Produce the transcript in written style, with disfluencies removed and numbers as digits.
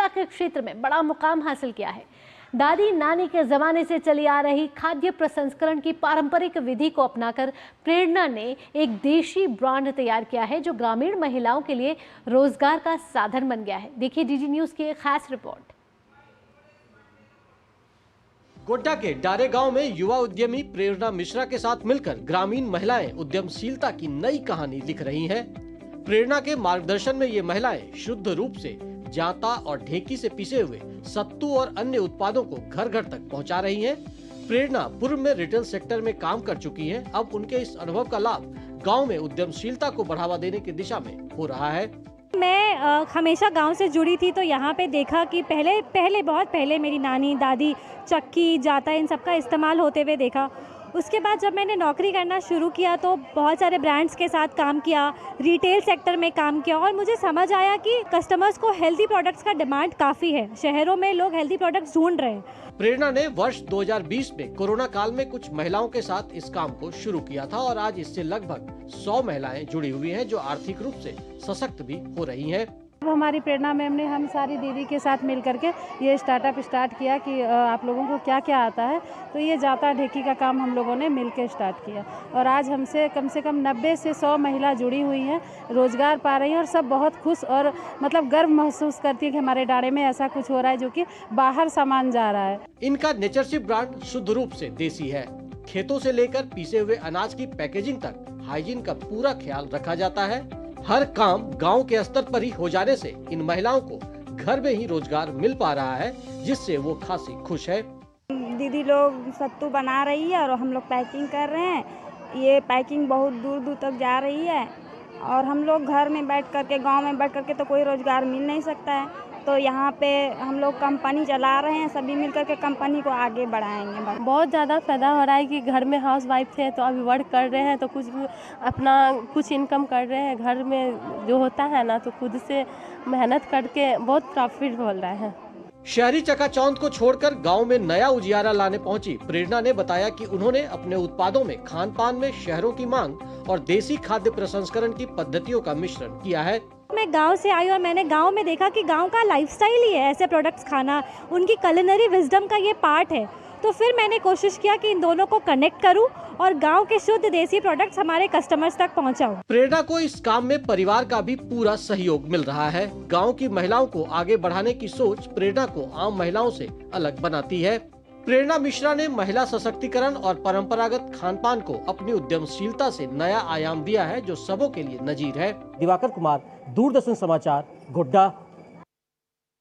उद्यमिता के क्षेत्र में बड़ा मुकाम हासिल किया है। दादी नानी के जमाने से चली आ रही खाद्य प्रसंस्करण की पारंपरिक विधि को अपनाकर प्रेरणा ने एक देशी ब्रांड तैयार किया है जो ग्रामीण महिलाओं के लिए रोजगार का साधन बन गया है। देखिए डीडी न्यूज की एक खास रिपोर्ट। गोड्डा के डारे गांव में युवा उद्यमी प्रेरणा मिश्रा के साथ मिलकर ग्रामीण महिलाएं उद्यमशीलता की नई कहानी लिख रही हैं। प्रेरणा के मार्गदर्शन में ये महिलाएं शुद्ध रूप से जांता और ढेकी से पिसे हुए सत्तू और अन्य उत्पादों को घर घर तक पहुंचा रही हैं। प्रेरणा पूर्व में रिटेल सेक्टर में काम कर चुकी हैं। अब उनके इस अनुभव का लाभ गांव में उद्यमशीलता को बढ़ावा देने की दिशा में हो रहा है। मैं हमेशा गांव से जुड़ी थी, तो यहाँ पे देखा कि बहुत पहले मेरी नानी दादी चक्की जाता इन सब का इस्तेमाल होते हुए देखा। उसके बाद जब मैंने नौकरी करना शुरू किया तो बहुत सारे ब्रांड्स के साथ काम किया, रिटेल सेक्टर में काम किया और मुझे समझ आया कि कस्टमर्स को हेल्दी प्रोडक्ट्स का डिमांड काफ़ी है। शहरों में लोग हेल्दी प्रोडक्ट्स ढूंढ रहे हैं। प्रेरणा ने वर्ष 2020 में कोरोना काल में कुछ महिलाओं के साथ इस काम को शुरू किया था और आज इससे लगभग 100 महिलाएं जुड़ी हुई हैं जो आर्थिक रूप से सशक्त भी हो रही हैं। हमारी प्रेरणा मैम ने हम सारी दीदी के साथ मिल करके ये स्टार्टअप स्टार्ट किया कि आप लोगों को क्या क्या आता है, तो ये जाता ढेकी का काम हम लोगों ने मिल के स्टार्ट किया और आज हमसे कम से कम 90 से 100 महिला जुड़ी हुई हैं, रोजगार पा रही हैं और सब बहुत खुश और मतलब गर्व महसूस करती है कि हमारे डारे में ऐसा कुछ हो रहा है जो कि बाहर सामान जा रहा है। इनका नेचरशिप ब्रांड शुद्ध रूप से देसी है। खेतों से लेकर पीसे हुए अनाज की पैकेजिंग तक हाइजीन का पूरा ख्याल रखा जाता है। हर काम गांव के स्तर पर ही हो जाने से इन महिलाओं को घर में ही रोजगार मिल पा रहा है, जिससे वो खासी खुश है। दीदी लोग सत्तू बना रही है और हम लोग पैकिंग कर रहे हैं। ये पैकिंग बहुत दूर दूर तक जा रही है और हम लोग घर में बैठ करके, गांव में बैठ करके तो कोई रोजगार मिल नहीं सकता है, तो यहाँ पे हम लोग कंपनी चला रहे हैं। सभी मिलकर के कंपनी को आगे बढ़ाएंगे। बहुत ज़्यादा फायदा हो रहा है कि घर में हाउस वाइफ थे तो अभी वर्क कर रहे हैं तो कुछ इनकम कर रहे हैं। घर में जो होता है ना तो खुद से मेहनत करके बहुत प्रॉफिट हो रहा है। शहरी चकाचौंध को छोड़कर गांव में नया उजियारा लाने पहुंची प्रेरणा ने बताया कि उन्होंने अपने उत्पादों में खान पान में शहरों की मांग और देसी खाद्य प्रसंस्करण की पद्धतियों का मिश्रण किया है। मैं गांव से आई और मैंने गांव में देखा कि गांव का लाइफस्टाइल ही है ऐसे प्रोडक्ट्स खाना, उनकी कुलिनरी विजडम का ये पार्ट है। तो फिर मैंने कोशिश किया कि इन दोनों को कनेक्ट करूं और गांव के शुद्ध देसी प्रोडक्ट्स हमारे कस्टमर्स तक पहुंचाऊं। प्रेरणा को इस काम में परिवार का भी पूरा सहयोग मिल रहा है। गांव की महिलाओं को आगे बढ़ाने की सोच प्रेरणा को आम महिलाओं से अलग बनाती है। प्रेरणा मिश्रा ने महिला सशक्तिकरण और परंपरागत खान पान को अपनी उद्यमशीलता से नया आयाम दिया है जो सबों के लिए नजीर है। दिवाकर कुमार, दूरदर्शन समाचार, गोड्डा।